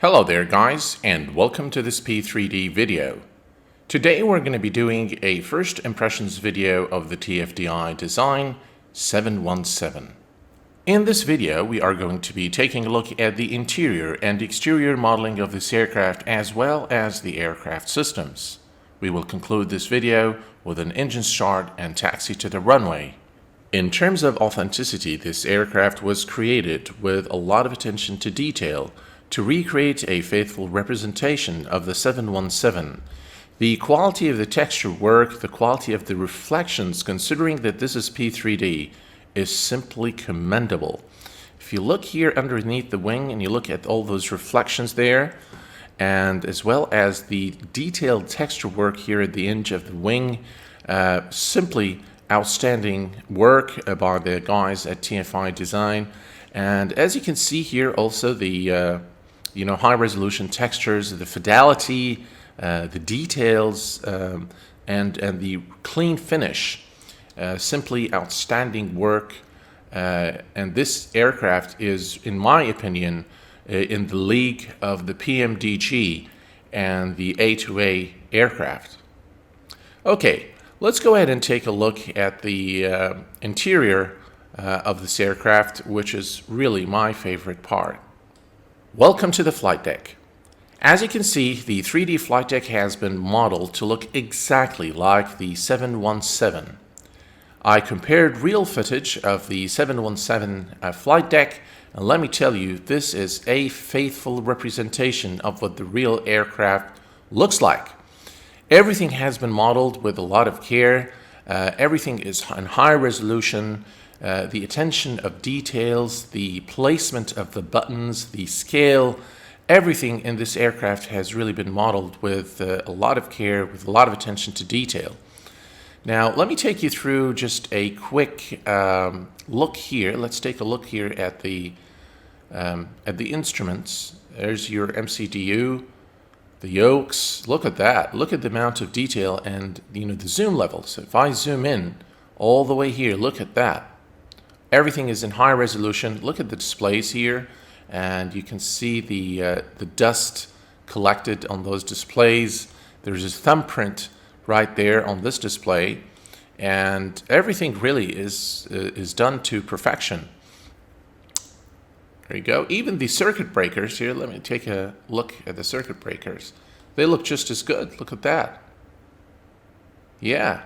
Hello there guys, and welcome to this P3D video. Today we're going to be doing a first impressions video of the TFDi design 717. In this video we are going to be taking a look at the interior and exterior modeling of this aircraft as well as the aircraft systems. We will conclude this video with an engine start and taxi to the runway. In terms of authenticity, this aircraft was created with a lot of attention to detail to recreate a faithful representation of the 717. The quality of the texture work, the quality of the reflections, considering that this is P3D, is simply commendable. If you look here underneath the wing and you look at all those reflections there, and as well as the detailed texture work here at the edge of the wing, simply outstanding work by the guys at TFDi Design. And as you can see here, also the high resolution textures, the fidelity, the details, and the clean finish. Simply outstanding work. And this aircraft is, in my opinion, in the league of the PMDG and the A2A aircraft. Okay, let's go ahead and take a look at the interior of this aircraft, which is really my favorite part. Welcome to the flight deck. As you can see, the 3D flight deck has been modeled to look exactly like the 717. I compared real footage of the 717 flight deck, and let me tell you, this is a faithful representation of what the real aircraft looks like. Everything has been modeled with a lot of care. Everything is in high resolution. The attention of details, the placement of the buttons, the scale, everything in this aircraft has really been modeled with a lot of care, with a lot of attention to detail. Now, let me take you through just a quick look here. Let's take a look here at the instruments. There's your MCDU, the yokes. Look at that. Look at the amount of detail and the zoom levels. If I zoom in all the way here, look at that. Everything is in high resolution. Look at the displays here, and you can see the dust collected on those displays. There's a thumbprint right there on this display, and everything really is done to perfection. There you go. Even the circuit breakers here. Let me take a look at the circuit breakers. They look just as good. Look at that. Yeah,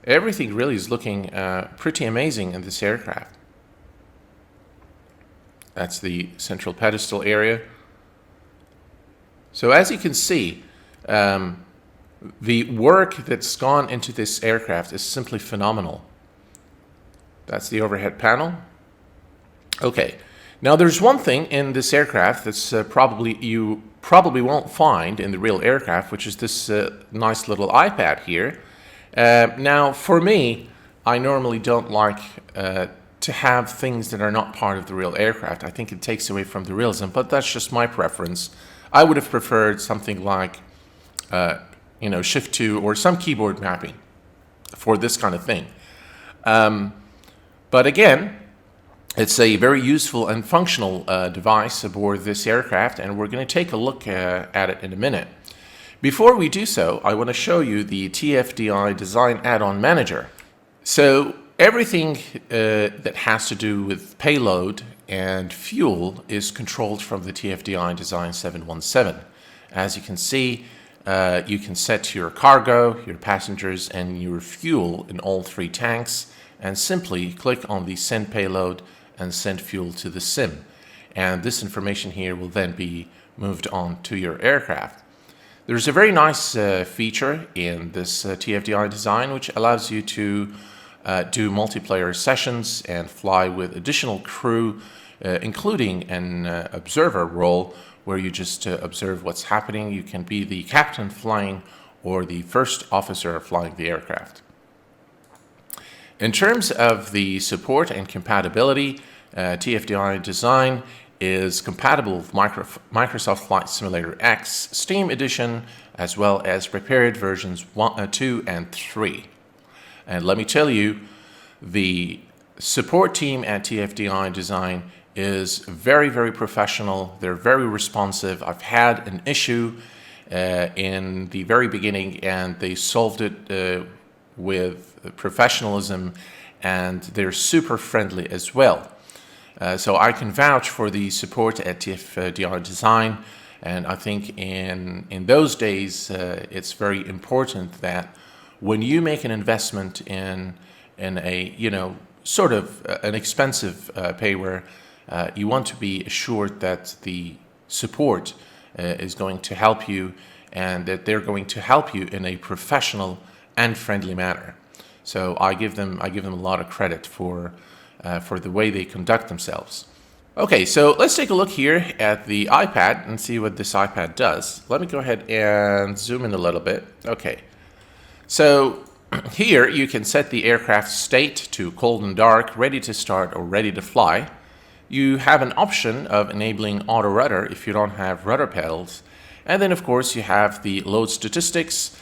everything really is looking pretty amazing in this aircraft. That's the central pedestal area. So as you can see, the work that's gone into this aircraft is simply phenomenal. That's the overhead panel. Okay, now there's one thing in this aircraft that's you probably won't find in the real aircraft, which is this nice little iPad here. Now, for me, I normally don't like to have things that are not part of the real aircraft. I think it takes away from the realism, but that's just my preference. I would have preferred something like, Shift 2 or some keyboard mapping for this kind of thing. But again, it's a very useful and functional device aboard this aircraft, and we're going to take a look at it in a minute. Before we do so, I want to show you the TFDi Design Add-on Manager. So everything that has to do with payload and fuel is controlled from the TFDi Design 717. As you can see, you can set your cargo, your passengers, and your fuel in all three tanks, and simply click on the Send Payload and Send Fuel to the sim. And this information here will then be moved on to your aircraft. There's a very nice feature in this TFDi design which allows you to do multiplayer sessions and fly with additional crew, including an observer role where you just observe what's happening. You can be the captain flying or the first officer flying the aircraft. In terms of the support and compatibility, TFDi Design is compatible with Microsoft Flight Simulator X, Steam Edition, as well as prepared versions 1, 2, and 3. And let me tell you, the support team at TFDi Design is very, very professional. They're very responsive. I've had an issue in the very beginning, and they solved it with professionalism, and they're super friendly as well. So I can vouch for the support at TFDi Design, and I think in those days it's very important that when you make an investment in a sort of an expensive payware, you want to be assured that the support is going to help you, and that they're going to help you in a professional and friendly manner. So I give them a lot of credit for the way they conduct themselves. Okay, so let's take a look here at the iPad and see what this iPad does. Let me go ahead and zoom in a little bit. Okay, so here you can set the aircraft state to cold and dark, ready to start or ready to fly. You have an option of enabling auto rudder if you don't have rudder pedals. And then of course you have the load statistics,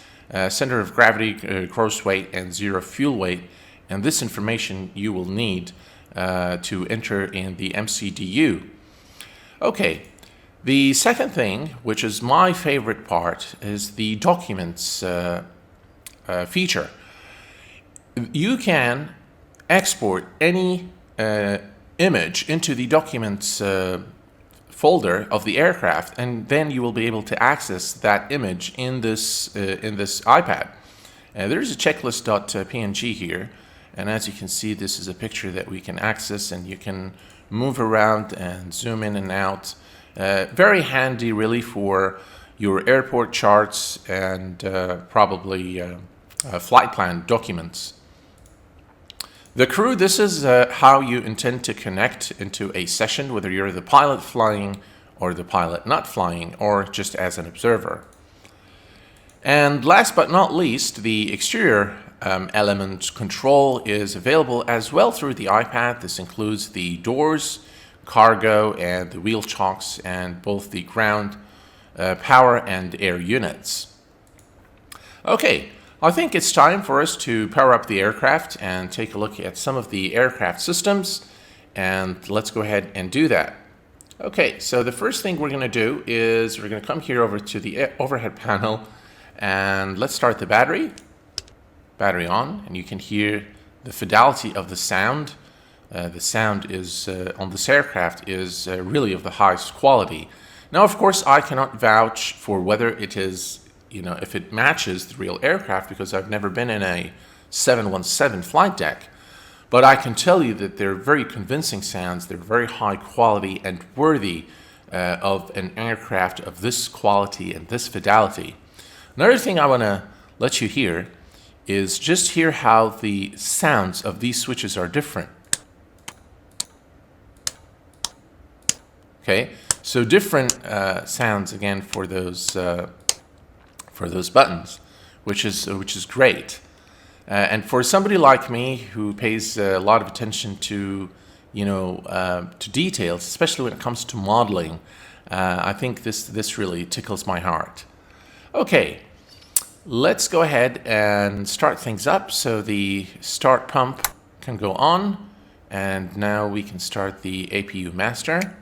center of gravity, gross weight, and zero fuel weight. And this information you will need to enter in the MCDU. Okay, the second thing, which is my favorite part, is the documents feature. You can export any image into the documents folder of the aircraft, and then you will be able to access that image in this iPad. There's a checklist.png here, and as you can see, this is a picture that we can access, and you can move around and zoom in and out. Very handy really for your airport charts and probably flight plan documents. The crew, this is how you intend to connect into a session, whether you're the pilot flying or the pilot not flying, or just as an observer. And last but not least, the exterior element control is available as well through the iPad. This includes the doors, cargo, and the wheel chocks, and both the ground, power, and air units. Okay. I think it's time for us to power up the aircraft and take a look at some of the aircraft systems, and let's go ahead and do that. Okay, so the first thing we're going to do is we're going to come here over to the overhead panel, and let's start the battery on, and you can hear the fidelity of the sound. The sound is on this aircraft is really of the highest quality. Now, of course, I cannot vouch for whether it is if it matches the real aircraft, because I've never been in a 717 flight deck. But I can tell you that they're very convincing sounds. They're very high quality and worthy of an aircraft of this quality and this fidelity. Another thing I want to let you hear is just hear how the sounds of these switches are different. Okay, so different sounds again for those buttons, which is great. And for somebody like me who pays a lot of attention to to details, especially when it comes to modeling, I think this really tickles my heart. Okay, let's go ahead and start things up. So the start pump can go on, and now we can start the APU master.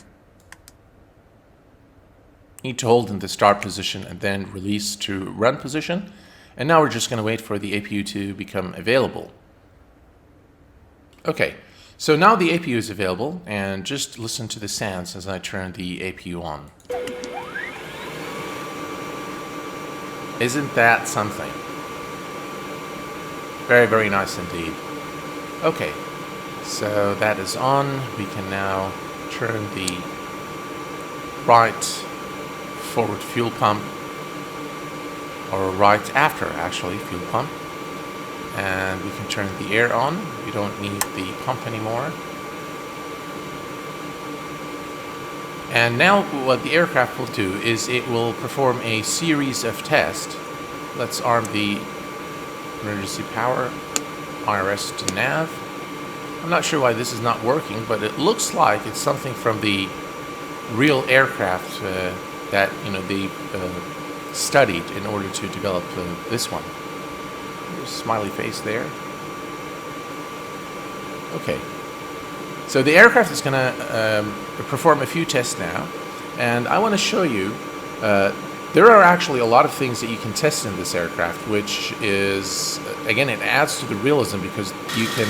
Need to hold in the start position and then release to run position. And now we're just going to wait for the APU to become available. Okay, so now the APU is available, and just listen to the sounds as I turn the APU on. Isn't that something? Very, very nice indeed. Okay, so that is on. We can now turn the right forward fuel pump, or right after actually fuel pump, and we can turn the air on. We don't need the pump anymore. And now what the aircraft will do is it will perform a series of tests. Let's arm the emergency power, IRS to nav. I'm not sure why this is not working, but it looks like it's something from the real aircraft that they studied in order to develop this one. There's a smiley face there. Okay, So the aircraft is going to perform a few tests now, and I want to show you there are actually a lot of things that you can test in this aircraft, which is, again, it adds to the realism because you can,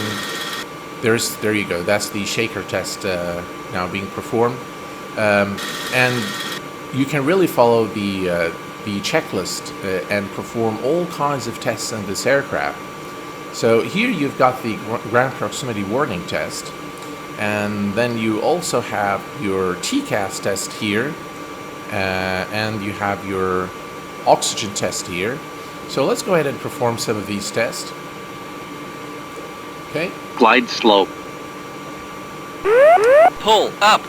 there you go, that's the shaker test now being performed. And you can really follow the checklist and perform all kinds of tests in this aircraft. So here you've got the ground proximity warning test, and then you also have your TCAS test here, and you have your oxygen test here. So let's go ahead and perform some of these tests. Okay. Glide slope. Pull up.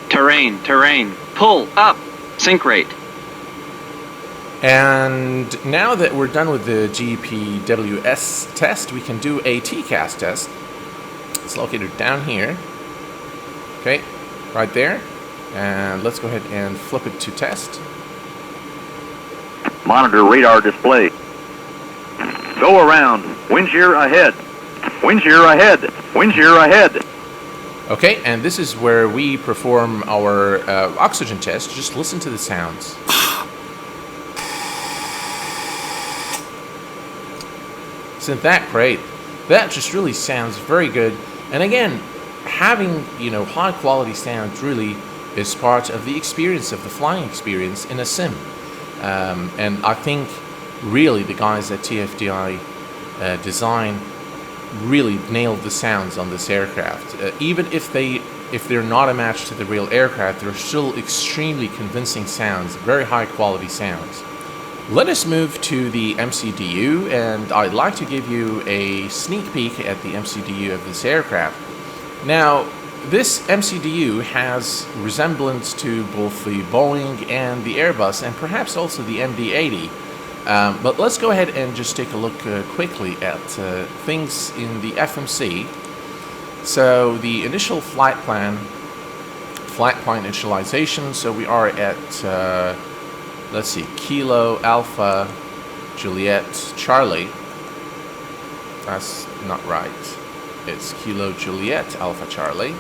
Terrain, terrain. Pull up. Sink rate. And now that we're done with the GPWS test, we can do a TCAS test. It's located down here. Okay, right there. And let's go ahead and flip it to test. Monitor radar display. Go around. Wind shear ahead. Wind shear ahead. Wind shear ahead. Okay, and this is where we perform our oxygen test. Just listen to the sounds. Isn't that great? That just really sounds very good. And again, having, you know, high quality sound really is part of the experience, of the flying experience in a sim. And I think really the guys at TFDi design really nailed the sounds on this aircraft. Even if they're not a match to the real aircraft, they're still extremely convincing sounds, very high quality sounds. Let us move to the MCDU, and I'd like to give you a sneak peek at the MCDU of this aircraft. Now, this MCDU has resemblance to both the Boeing and the Airbus, and perhaps also the MD-80. But let's go ahead and just take a look quickly at things in the FMC. So the initial flight plan initialization, so we are at, let's see, Kilo Alpha Juliet Charlie. That's not right. It's Kilo Juliet Alpha Charlie.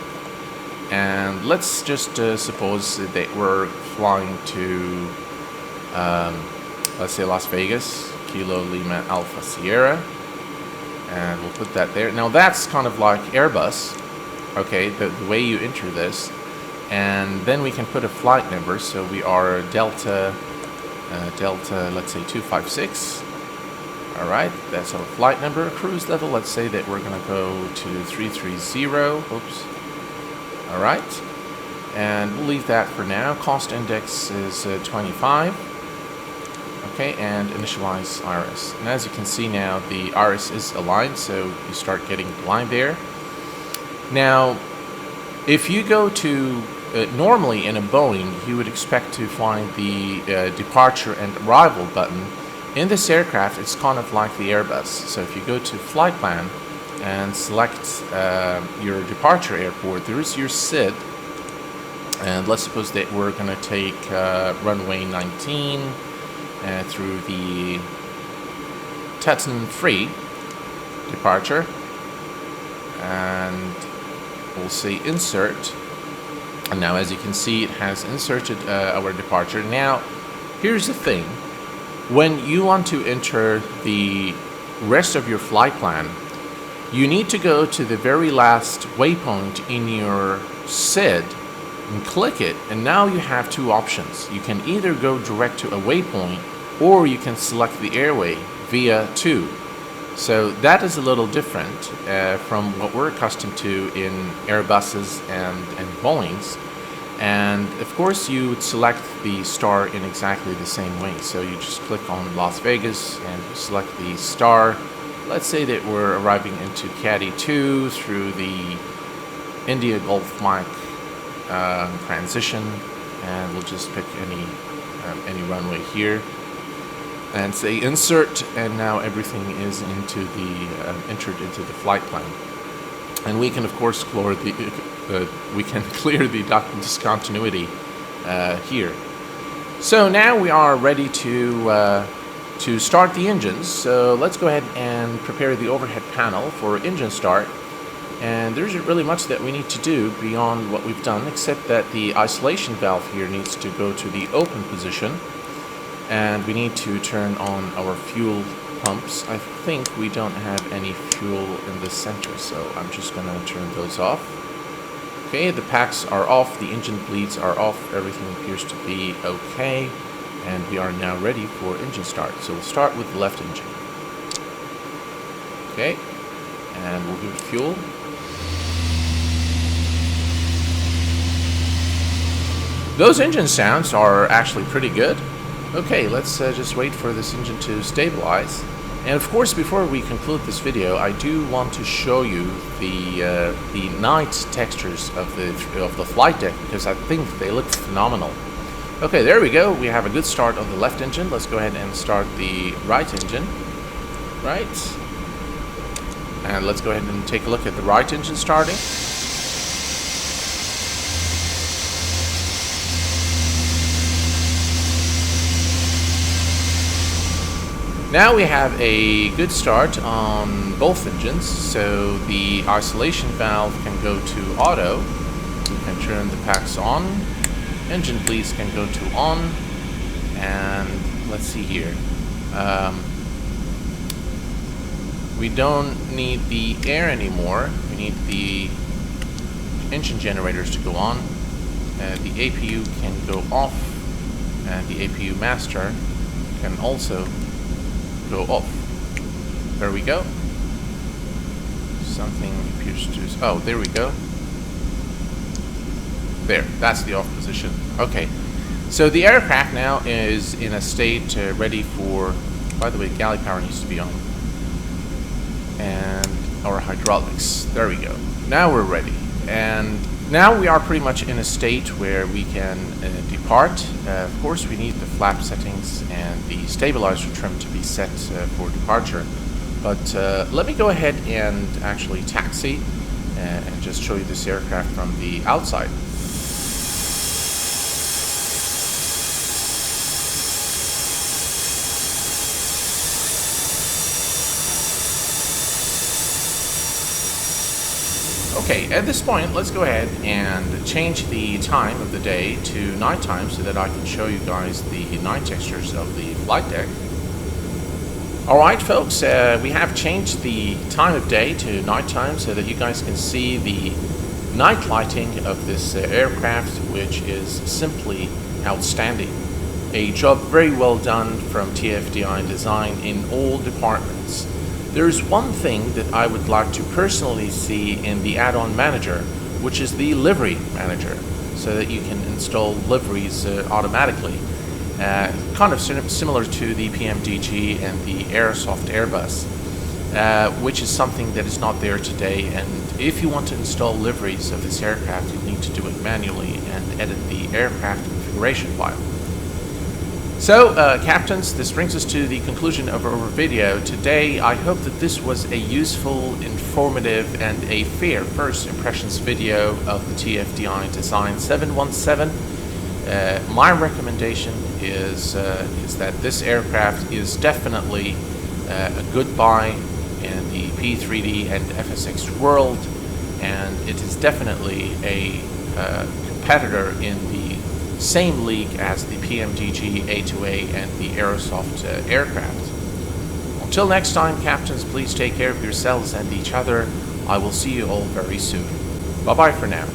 And let's just suppose that we're flying to, let's say, Las Vegas, Kilo Lima Alpha Sierra. And we'll put that there. Now that's kind of like Airbus, okay, the way you enter this. And then we can put a flight number. So we are Delta, let's say 256. All right, that's our flight number. Cruise level, let's say that we're going to go to 330. Oops. All right, and we'll leave that for now. Cost index is 25. Okay, and initialize iris. And as you can see now, the iris is aligned, so you start getting blind there. Now, if you go to normally in a Boeing, you would expect to find the departure and arrival button. In this aircraft, it's kind of like the Airbus. So if you go to flight plan and select your departure airport, there is your SID. And let's suppose that we're going to take runway 19 through the Tutton free departure. And we'll say insert. And now, as you can see, it has inserted our departure. Now, here's the thing. When you want to enter the rest of your flight plan, you need to go to the very last waypoint in your SID and click it, and now you have two options. You can either go direct to a waypoint, or you can select the airway via to. So that is a little different from what we're accustomed to in Airbuses and Boeings. And of course you would select the star in exactly the same way. So you just click on Las Vegas and you select the star. Let's say that we're arriving into Caddy 2 through the India Gulf Mike transition, and we'll just pick any runway here and say insert, and now everything is into the entered into the flight plan. And we can of course clear the discontinuity here. So now we are ready to start the engines. So let's go ahead and prepare the overhead panel for engine start. And there isn't really much that we need to do beyond what we've done, except that the isolation valve here needs to go to the open position, and we need to turn on our fuel pumps. I think we don't have any fuel in the center, so I'm just gonna turn those off. Okay, the packs are off, the engine bleeds are off, everything appears to be okay, and we are now ready for engine start. So we'll start with the left engine. Okay, and we'll give it fuel. Those engine sounds are actually pretty good. Okay, let's just wait for this engine to stabilize. And of course, before we conclude this video, I do want to show you the night textures of the flight deck, because I think they look phenomenal. Okay, there we go. We have a good start on the left engine. Let's go ahead and start the right engine. Right. And let's go ahead and take a look at the right engine starting. Now we have a good start on both engines, so the isolation valve can go to auto. We can turn the packs on. Engine bleeds can go to on. And let's see here. We don't need the air anymore. We need the engine generators to go on. The APU can go off, and the APU master can also go off. There we go. Something appears to... Oh, there we go. There, that's the off position. Okay, so the aircraft now is in a state ready for... By the way, galley power needs to be on. And our hydraulics. There we go. Now we're ready. And now we are pretty much in a state where we can depart. Of course, we need the flap settings and the stabilizer trim to be set for departure. But let me go ahead and actually taxi and just show you this aircraft from the outside. Okay, at this point, let's go ahead and change the time of the day to nighttime so that I can show you guys the night textures of the flight deck. Alright folks, we have changed the time of day to nighttime so that you guys can see the night lighting of this aircraft, which is simply outstanding. A job very well done from TFDi Design in all departments. There's one thing that I would like to personally see in the add-on manager, which is the livery manager, so that you can install liveries automatically. Kind of similar to the PMDG and the Airsoft Airbus, which is something that is not there today. And if you want to install liveries of this aircraft, you need to do it manually and edit the aircraft configuration file. So, captains, this brings us to the conclusion of our video. Today, I hope that this was a useful, informative, and a fair first impressions video of the TFDi Design 717. My recommendation is that this aircraft is definitely a good buy in the P3D and FSX world, and it is definitely a competitor in the same league as the PMDG A2A and the Airsoft aircraft. Until next time, captains, please take care of yourselves and each other. I will see you all very soon. Bye-bye for now.